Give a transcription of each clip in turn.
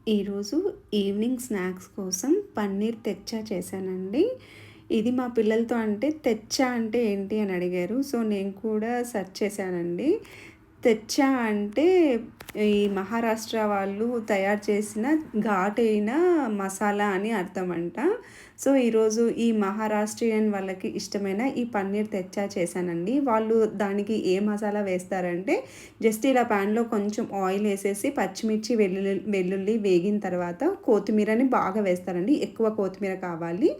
ఈరోజు evening snacks కోసం పన్నీర్ తెచ్చా చేశానండి. ఇది మా పిల్లలతో అంటే తెచ్చా అంటే ఏంటి అని అడిగారు. సో, నేను కూడా సెర్చ్ చేశానండి. తెచ్చా అంటే ఈ మహారాష్ట్ర వాళ్ళు తయారు చేసిన ఘాటైన మసాలా అని అర్థమంట. సో, ఈరోజు ఈ మహారాష్ట్రియన్ వాళ్ళకి ఇష్టమైన ఈ పన్నీర్ తెచ్చా చేశానండి. వాళ్ళు దానికి ఏ మసాలా వేస్తారంటే జస్ట్ ఇలా పాన్‌లో కొంచెం ఆయిల్ ఏసేసి పచ్చిమిర్చి, వెల్లుల్లి వేగిన తర్వాత కొత్తిమీరని బాగా వేస్తారండి. ఎక్కువ కొత్తిమీర కావాలి.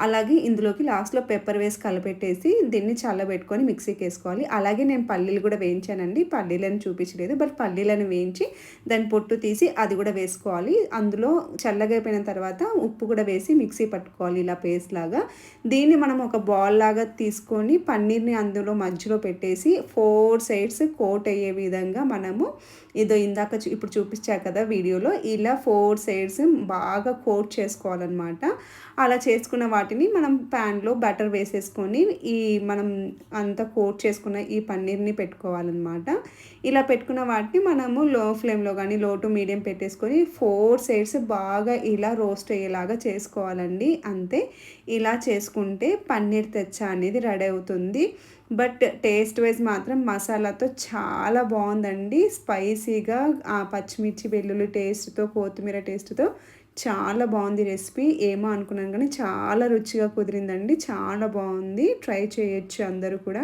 అలాగే ఇందులోకి లాస్ట్‌లో పెప్పర్ వేసి కలపెట్టేసి దీన్ని చల్లబెట్టుకొని మిక్సీకేసుకోవాలి. అలాగే నేను పల్లీలు కూడా వేయించానండి. పల్లీలని చూపించలేదు. బట్ పల్లీలను వేయించి దాని పొట్టు తీసి అది కూడా వేసుకోవాలి. అందులో చల్లగా అయిపోయిన తర్వాత ఉప్పు కూడా వేసి మిక్సీ పట్టుకోవాలి ఇలా పేస్ట్ లాగా. దీన్ని మనం ఒక బాల్ లాగా తీసుకొని పన్నీర్‌ని అందులో మధ్యలో పెట్టేసి 4 సైడ్స్ కోట్ అయ్యే విధంగా మనము ఇదో ఇందాక ఇప్పుడు చూపించా కదా వీడియోలో ఇలా 4 సైడ్స్ బాగా కోట్ చేసుకోవాలనమాట. అలా చేసుకున్న వాటిని మనం ప్యాన్‌లో బటర్ వేసేసుకొని ఈ మనం అంతా కోట్ చేసుకున్న ఈ పన్నీర్‌ని పెట్టుకోవాలనమాట. ఇలా పెట్టుకున్న వాటిని మనము లో ఫ్లేమ్‌లో గానీ, లో టు మీడియం పెట్టేసుకొని 4 సైడ్స్ బాగా ఇలా రోస్ట్ అయ్యేలాగా చేసుకోవాలండి. అంతే. ఇలా చేసుకుంటే పన్నీర్ తెచ్చా అనేది రెడీ అవుతుంది. బట్ టేస్ట్ వైస్ మాత్రం మసాలాతో చాలా బావుందండి. స్పైసీగా పచ్చిమిర్చి, వెల్లుల్లి టేస్ట్‌తో, కొత్తిమీర టేస్ట్‌తో చాలా బావుంది రెసిపీ. ఏమో అనుకున్నాను కానీ చాలా రుచిగా కుదిరిందండి. చాలా బావుంది. ట్రై చేయొచ్చు అందరూ కూడా.